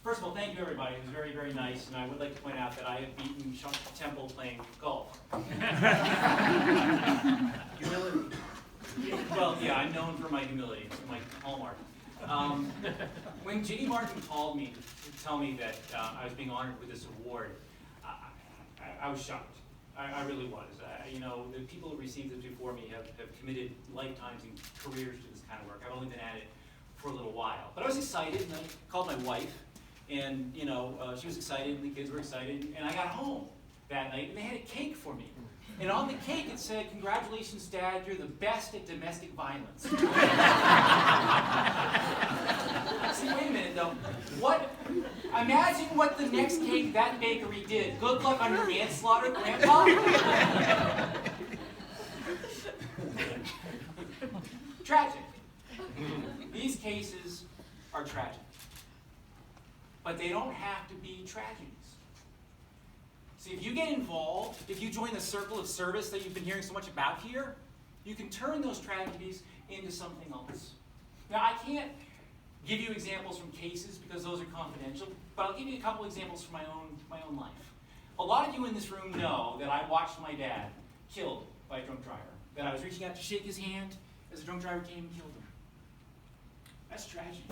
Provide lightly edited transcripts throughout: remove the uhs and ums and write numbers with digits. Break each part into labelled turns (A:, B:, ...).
A: First of all, thank you everybody. It was very, very nice, and I would like to point out that I have beaten Chuck Temple playing golf. Humility. Well, yeah, I'm known for my humility. It's my hallmark. When J.D. Martin called me to tell me that I was being honored with this award, I was shocked. I really was. You know, the people who received it before me have committed lifetimes and careers to this kind of work. I've only been at it for a little while. But I was excited, and I called my wife, and you know, she was excited, and the kids were excited, and I got home that night, and they had a cake for me. And on the cake it said, "Congratulations, Dad, you're the best at domestic violence." See, wait a minute though. Imagine what the next cake that bakery did. Good luck on your manslaughter, Grandpa. Tragic. These cases are tragic. But they don't have to be tragedies. See, if you get involved, if you join the circle of service that you've been hearing so much about here, you can turn those tragedies into something else. Now, I can't give you examples from cases because those are confidential, but I'll give you a couple examples from my own life. A lot of you in this room know that I watched my dad killed by a drunk driver, that I was reaching out to shake his hand as a drunk driver came and killed him. That's tragedy.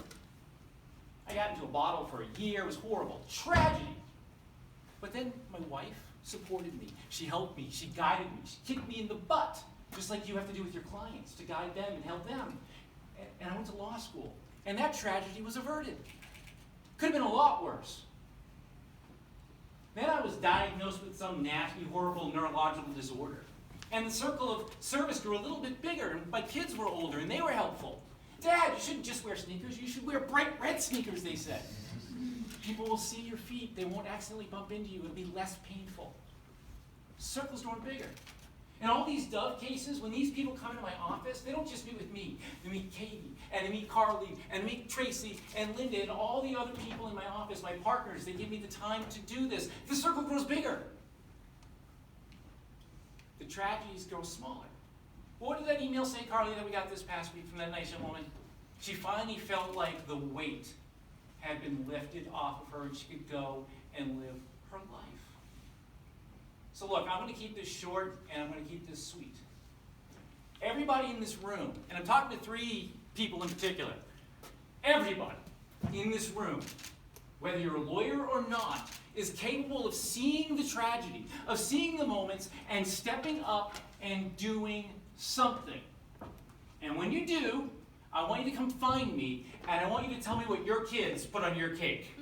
A: I got into a bottle for a year. It was horrible. Tragedy. But then my wife supported me. She helped me. She guided me. She kicked me in the butt, just like you have to do with your clients, to guide them and help them. And I went to law school. And that tragedy was averted. Could have been a lot worse. Then I was diagnosed with some nasty, horrible neurological disorder. And the circle of service grew a little bit bigger, and my kids were older, and they were helpful. "Dad, you shouldn't just wear sneakers, you should wear bright red sneakers," they said. "People will see your feet, they won't accidentally bump into you, it'll be less painful." Circle's growing bigger. In all these Dove cases, when these people come into my office, they don't just meet with me. They meet Katie, and they meet Carly, and they meet Tracy, and Linda, and all the other people in my office, my partners. They give me the time to do this. The circle grows bigger. The tragedies grow smaller. What did that email say, Carly, that we got this past week from that nice young woman? She finally felt like the weight had been lifted off of her, and she could go and live her life. So look, I'm going to keep this short, and I'm going to keep this sweet. Everybody in this room, and I'm talking to 3 people in particular, everybody in this room, whether you're a lawyer or not, is capable of seeing the tragedy, of seeing the moments, and stepping up and doing something. And when you do, I want you to come find me, and I want you to tell me what your kids put on your cake.